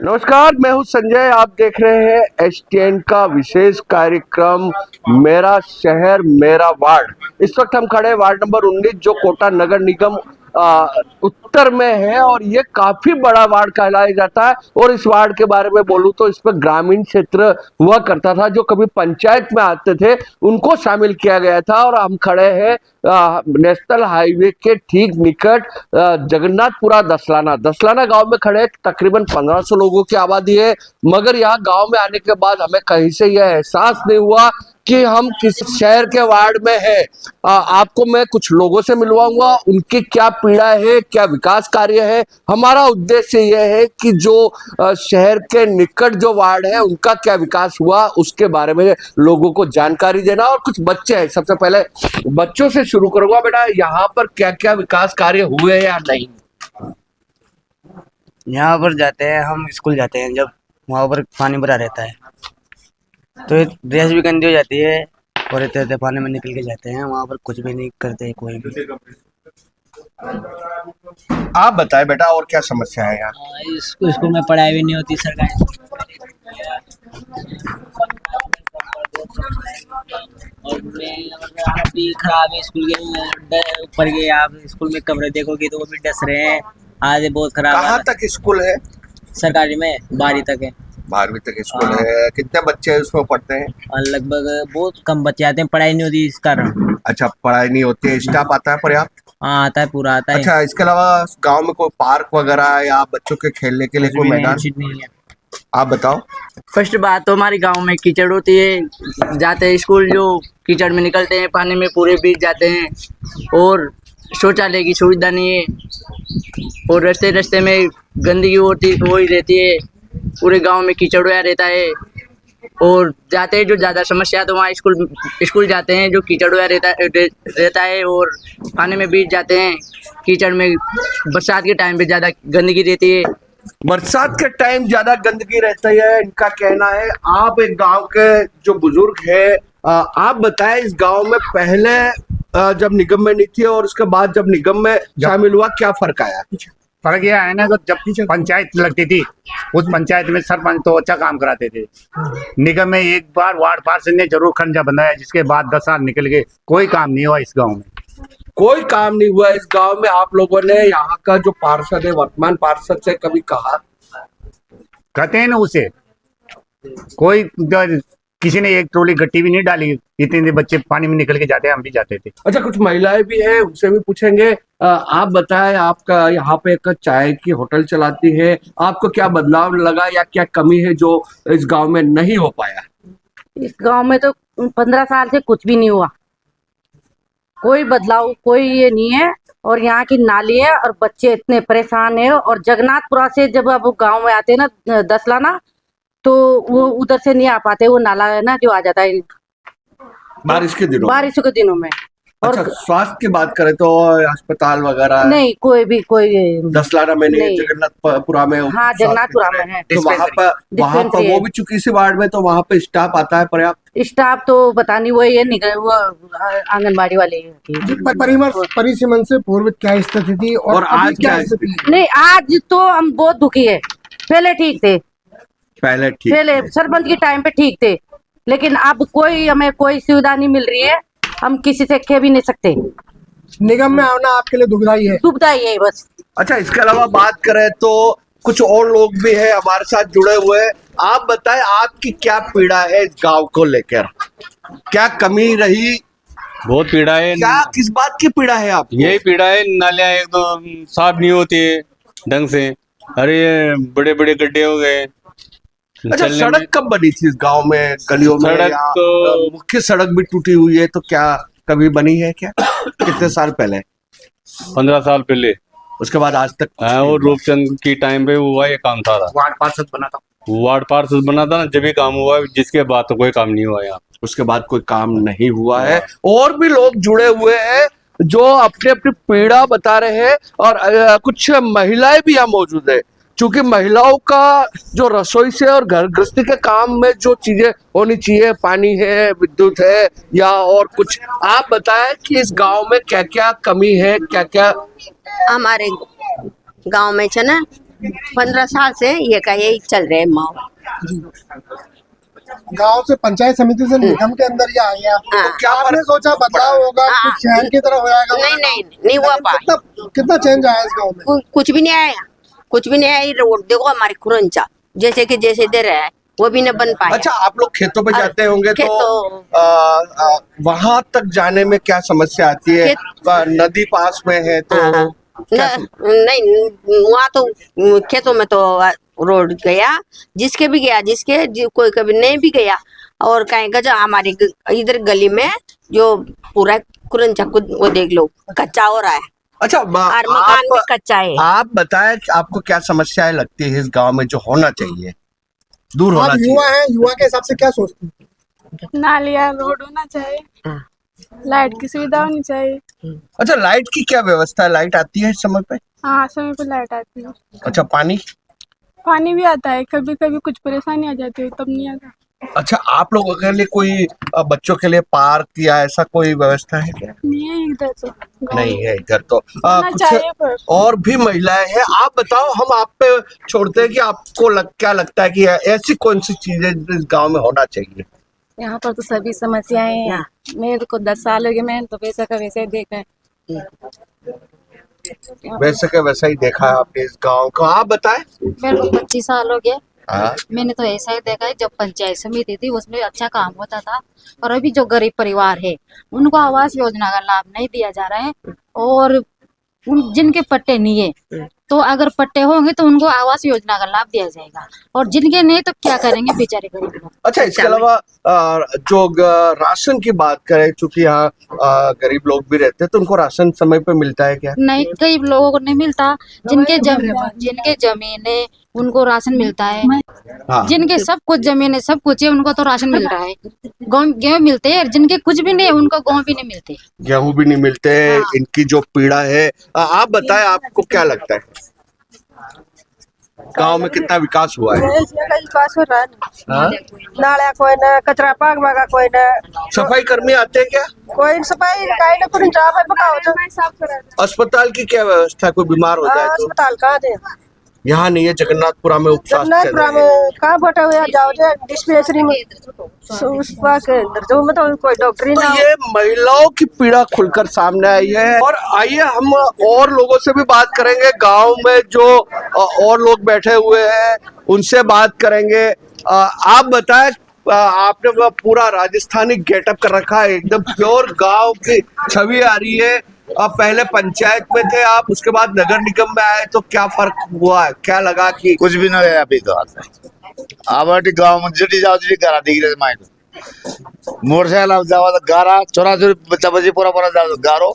नमस्कार, मैं हूं संजय। आप देख रहे हैं एसटीएन का विशेष कार्यक्रम मेरा शहर मेरा वार्ड। इस वक्त हम खड़े हैं वार्ड नंबर 19 जो कोटा नगर निगम उत्तर में है और ये काफी बड़ा वार्ड कहलाया जाता है। और इस वार्ड के बारे में बोलूं तो इस पर ग्रामीण क्षेत्र हुआ करता था, जो कभी पंचायत में आते थे उनको शामिल किया गया था। और हम खड़े हैं नेशनल हाईवे के ठीक निकट जगन्नाथपुरा दसलाना गांव में खड़े। तकरीबन 1500 लोगों की आबादी है, मगर यहाँ गांव में आने के बाद हमें कहीं से यह एहसास नहीं हुआ कि हम किस शहर के वार्ड में है। आपको मैं कुछ लोगों से मिलवाऊंगा, उनकी क्या पीड़ा है, क्या विकास कार्य है। हमारा उद्देश्य यह है कि जो शहर के निकट जो वार्ड है उनका क्या विकास हुआ उसके बारे में लोगों को जानकारी देना। और कुछ बच्चे हैं, सबसे पहले बच्चों से शुरू करूंगा। बेटा, यहाँ पर क्या क्या विकास कार्य हुए या नहीं? यहाँ पर जाते हैं हम, स्कूल जाते हैं जब वहाँ पर पानी भरा रहता है तो ड्रेस भी गंदी हो जाती है और इतने पानी में निकल के जाते हैं। वहाँ पर कुछ भी नहीं करते कोई भी। आप बताएं बेटा, और क्या समस्या है यहाँ? स्कूल में पढ़ाई भी नहीं होती सरकारी। और भी खराब है स्कूल के ऊपर के। आप स्कूल में कमरे देखोगे तो वो भी डस रहे हैं, आधे बहुत खराब। कहाँ तक स्कूल है? सरकारी में 12वीं तक है। 12वीं तक स्कूल है। कितने बच्चे उसमें पढ़ते हैं? और लगभग बहुत कम बच्चे आते हैं, पढ़ाई नहीं होती इस कारण। अच्छा, पढ़ाई नहीं होती है। स्टाफ आता है पर्याप्त? हाँ, आता है, पूरा आता है। अच्छा, इसके अलावा गांव में कोई पार्क वगैरह या बच्चों के खेलने के लिए कोई मैदान नहीं है। आप बताओ। फर्स्ट बात तो हमारे गांव में कीचड़ होती है, जाते हैं स्कूल जो कीचड़ में निकलते हैं, पानी में पूरे भीग जाते हैं। और शौचालय की सुविधा नहीं है और रास्ते में गंदगी होती वही रहती है। पूरे गांव में कीचड़ हुआ रहता है। और जाते हैं जो ज़्यादा समस्या तो वहाँ स्कूल जाते हैं जो कीचड़ हुआ रहता है और पानी में भीग जाते हैं। कीचड़ में बरसात के टाइम पे ज़्यादा गंदगी रहती है। बरसात के टाइम ज्यादा गंदगी रहती है, इनका कहना है। आप एक गांव के जो बुजुर्ग है, आप बताएं, इस गांव में पहले जब निगम में नहीं थी और उसके बाद जब निगम में शामिल हुआ, क्या फर्क आया? फर्क यह है ना, जब पंचायत लगती थी उस पंचायत में सरपंच तो अच्छा काम कराते थे। निगम में एक बार वार्ड पार्षद ने जरूर खंजा बनाया, जिसके बाद 10 साल निकल गए, कोई काम नहीं हुआ इस गांव में। कोई काम नहीं हुआ इस गांव में। आप लोगों ने यहाँ का जो पार्षद है, वर्तमान पार्षद से कभी कहा? कहते हैं ना उसे, कोई किसी ने एक ट्रोली गट्टी भी नहीं डाली। इतने बच्चे पानी में निकल के जाते हैं, हम भी जाते थे। अच्छा, कुछ महिलाएं भी हैं, उनसे भी पूछेंगे। आप बताएं, आपका यहाँ पे एक चाय की होटल चलाती है, आपको क्या बदलाव लगा या क्या कमी है जो इस गांव में नहीं हो पाया? इस गांव में तो 15 साल से कुछ भी नहीं हुआ, कोई बदलाव, कोई ये नहीं है। और यहाँ की नाली है और बच्चे इतने परेशान है। और जगन्नाथपुरा से जब अब गांव में आते हैं ना दसलाना, तो वो उधर से नहीं आ पाते। वो नाला है ना जो आ जाता है बारिश के दिनों में। और अच्छा, स्वास्थ्य की बात करें तो अस्पताल वगैरह नहीं, कोई दसलाना में नहीं, जगन्नाथपुरा में। हाँ, जगन्नाथपुरा में है। तो वहाँ पर वो भी चूंकि इसी वार्ड में, तो वहाँ पे स्टाफ आता है पर्याप्त? स्टाफ तो पता नहीं, वही है वो आंगनबाड़ी वाले। परिसीमन से पूर्व क्या स्थिति थी और आज क्या स्थिति? नहीं, आज तो हम बहुत दुखी है। पहले ठीक थे, पहले सरपंच के टाइम पे ठीक थे, लेकिन अब हमें कोई सुविधा नहीं मिल रही है। हम किसी से कह भी नहीं सकते। निगम में आना आपके लिए दुखदाई है? दुखदाई है बस। अच्छा, इसके अलावा बात करें तो कुछ और लोग भी है हमारे साथ जुड़े हुए। आप बताएं, आपकी क्या पीड़ा है इस गांव को लेकर? क्या कमी रही? बहुत पीड़ा है। क्या, किस बात की पीड़ा है आपको? यही पीड़ा है, नालियाँ एक तो साफ नहीं होती है ढंग से। अरे बड़े बड़े गड्ढे हो गए। अच्छा, सड़क कब बनी थी इस गांव में, गलियों में? सड़क तो मुख्य सड़क भी टूटी हुई है, तो क्या कभी बनी है क्या? कितने साल पहले? 15 साल पहले। उसके बाद आज तक? और रूपचंद की टाइम पे हुआ ये काम था। वार्ड पार्षद बना था ना, जब भी काम हुआ, जिसके बाद तो कोई काम नहीं हुआ यहाँ। उसके बाद कोई काम नहीं हुआ है। और भी लोग जुड़े हुए हैं जो अपनी अपनी पीड़ा बता रहे हैं। और कुछ महिलाएं भी यहाँ मौजूद है। चूंकि महिलाओं का जो रसोई से और घर गृहस्थी के काम में जो चीजें होनी चाहिए, पानी है, विद्युत है या और कुछ, आप बताएं कि इस गांव में क्या क्या कमी है, क्या क्या? हमारे गांव में छे ना 15 साल से ये का यही चल रहे माहौल। गांव से पंचायत समिति से निगम के अंदर ये आ गया, हाँ। तो क्या आपने सोचा बदलाव होगा, हाँ। कुछ शहर की तरह हो जाएगा? नहीं हुआ पाया। कितना चेंज आया इस गांव में? कुछ भी नहीं आया, कुछ भी नहीं आया। ये रोड देखो हमारे खुरंचा जैसे कि जैसे दे रहा है वो भी न बन पाया। अच्छा, आप लोग खेतों पे जाते होंगे तो खेतों- वहां तक जाने में क्या समस्या आती है? नदी पास में है तो हाँ। नहीं वहाँ तो खेतों में तो रोड गया, जिसके भी गया, कोई कभी नहीं भी गया। और कहीं का जो हमारे इधर गली में जो पूरा कुरंचा वो देख लो कच्चा हो रहा है। अच्छा, और मकान भी कच्चा है। आप बताएं कि आपको क्या समस्याएं लगती है इस गांव में जो होना चाहिए, दूर होना आप चाहिए? युवा हैं, युवा के हिसाब से क्या सोचते हैं? नालियाँ, रोड होना चाहिए, हाँ। लाइट की सुविधा होनी चाहिए। अच्छा, लाइट की क्या व्यवस्था है? लाइट आती है इस समय पे? हाँ, समय पे लाइट आती है, अच्छा, पानी? पानी भी आता है, कभी कभी कुछ परेशानी आ जाती है तब नहीं आता। अच्छा, आप लोगों के लिए कोई बच्चों के लिए पार्क या ऐसा कोई व्यवस्था है क्या? नहीं है इधर तो गाँव नहीं में। है इधर तो। होना चाहिए कुछ पर और भी महिलाएं हैं, आप बताओ, हम आप पे छोड़ते हैं कि आपको क्या लगता है कि ऐसी कौन सी चीजें इस गांव में होना चाहिए? यहाँ पर तो सभी समस्याएं हैं। मेरे को 10 साल हो गए, मैंने तो वैसा का वैसा ही देखा है। वैसे का वैसा ही देखा है आपने इस गांव को। आप बताएं। मेरे को 25 साल हो गए, हाँ, मैंने तो ऐसा ही देखा है। जब पंचायत समिति थी उसमें अच्छा काम होता था, और अभी जो गरीब परिवार है उनको आवास योजना का लाभ नहीं दिया जा रहा है। और जिनके पट्टे नहीं है तो अगर पट्टे होंगे तो उनको आवास योजना का लाभ दिया जाएगा, और जिनके नहीं तो क्या करेंगे बेचारे गरीब लोग। अच्छा, इसके अलावा जो राशन की बात करें, चूंकि यहाँ गरीब लोग भी रहते हैं तो उनको राशन समय पे मिलता है क्या? नहीं, कई लोगों को नहीं मिलता। जिनके जमीन है उनको राशन मिलता है। हाँ। जिनके सब कुछ जमीन है, सब कुछ है, उनको तो राशन मिल रहा है। गेहूं मिलते हैं, जिनके कुछ भी नहीं है उनको गेहूं भी नहीं मिलते। गेहूं भी नहीं मिलते। हाँ। इनकी जो पीड़ा है, आप बताएं, आपको क्या लगता है गांव में कितना विकास हुआ है? विकास हो रहा है, हाँ? नाला कोई ना, कचरा पाग मागा कोई ना, सफाई कर्मी आते हैं क्या? कोई सफाई काई ना कुछ चाप है पकाओ जो अस्पताल की क्या व्यवस्था है? कोई बीमार हो जाए तो? अस्पताल कहाँ थे? यहाँ नहीं है, जगन्नाथपुरा में उप स्वास्थ्य जगन्नाथपुरा केंद्र है। में कहाँ बैठे हुए हैं? जाओ जो डिस्पेंसरी में उसका के अंदर जो मतलब कोई डॉक्टर ही तो ना हो। ये महिलाओं की पीड़ा खुलकर सामने आई है। और आइए हम और लोगों से भी बात करेंगे, गांव में जो और लोग बैठे हुए हैं उनसे बात करेंगे। आप बताएं, आपने वो पूरा राजस्थानी गेटअप कर रखा है, एकदम प्योर गांव की छवि आ रही है। अब पहले पंचायत में थे आप, उसके बाद नगर निगम में आए, तो क्या फर्क हुआ? क्या लगा कि कुछ भी नहीं है अभी तो। आवाटी गांव में जटी जाओ जटी गारा दिख रहे माइक मोटरसाइकिल अब जाओ तो गारा, चौरा चोरी बच्चा बच्ची पूरा पूरा जाओ तो गारो।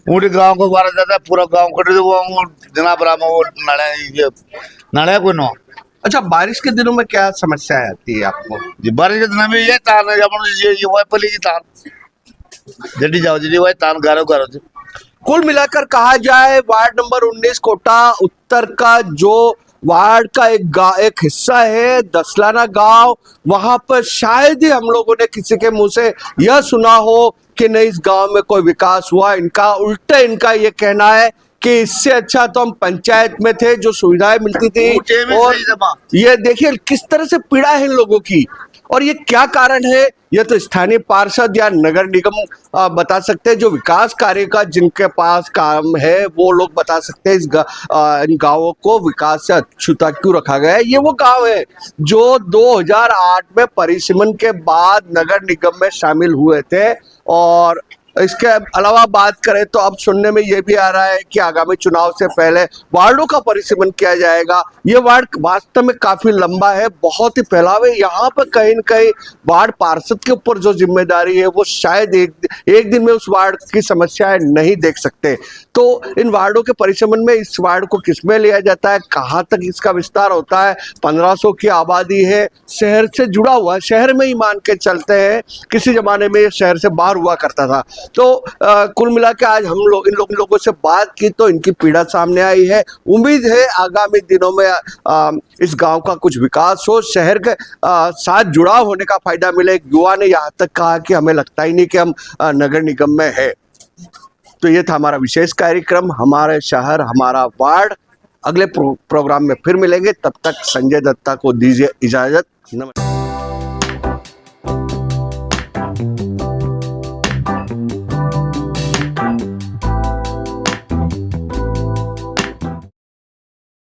ऊँटी गांव को बारा जाता है, पूरा गांव कटे वो जना बरा में वो नाले कोई नो। अच्छा, बारिश के दिनों में क्या समस्या आती है आपको? जी बारिश के दिन में ये तार है, अपन ये वाई पली की तार जटी जाओ जटी वाई तार गारो गारो से। कुल मिलाकर कहा जाए, वार्ड नंबर 19 कोटा उत्तर का जो वार्ड का एक हिस्सा है, दसलाना गांव, वहां पर शायद ही हम लोगों ने किसी के मुंह से यह सुना हो कि नहीं इस गांव में कोई विकास हुआ। इनका उल्टा इनका ये कहना है कि इससे अच्छा तो हम पंचायत में थे, जो सुविधाएं मिलती थी। और ये देखिए किस तरह से पीड़ा है इन लोगों की, और ये क्या कारण है ये तो स्थानीय पार्षद या नगर निगम बता सकते हैं। जो विकास कार्य का जिनके पास काम है वो लोग बता सकते हैं इन गांवों को विकास से अछूता क्यों रखा गया है। ये वो गांव है जो 2008 में परिसीमन के बाद नगर निगम में शामिल हुए थे। और इसके अलावा बात करें तो अब सुनने में ये भी आ रहा है कि आगामी चुनाव से पहले वार्डों का परिसीमन किया जाएगा। ये वार्ड वास्तव में काफी लंबा है, बहुत ही फैलाव है। यहाँ पर कहीं न कहीं वार्ड पार्षद के ऊपर जो जिम्मेदारी है वो शायद एक दिन में उस वार्ड की समस्याएं नहीं देख सकते। तो इन वार्डों के परिसीमन में इस वार्ड को किसमें लिया जाता है, कहाँ तक इसका विस्तार होता है? 1500 की आबादी है, शहर से जुड़ा हुआ, शहर में ही मान के चलते हैं। किसी जमाने में ये शहर से बाहर हुआ करता था। तो कुल मिला के आज हम लोग इन लोगों से बात की तो इनकी पीड़ा सामने आई है। उम्मीद है आगामी दिनों में इस गांव का कुछ विकास हो, शहर के साथ जुड़ाव होने का फायदा मिले। एक युवा ने यहाँ तक कहा कि हमें लगता ही नहीं कि हम नगर निगम में है। तो ये था हमारा विशेष कार्यक्रम, हमारे शहर हमारा वार्ड। अगले प्रोग्राम में फिर मिलेंगे, तब तक संजय दत्ता को दीजिए इजाजत। नमस्कार।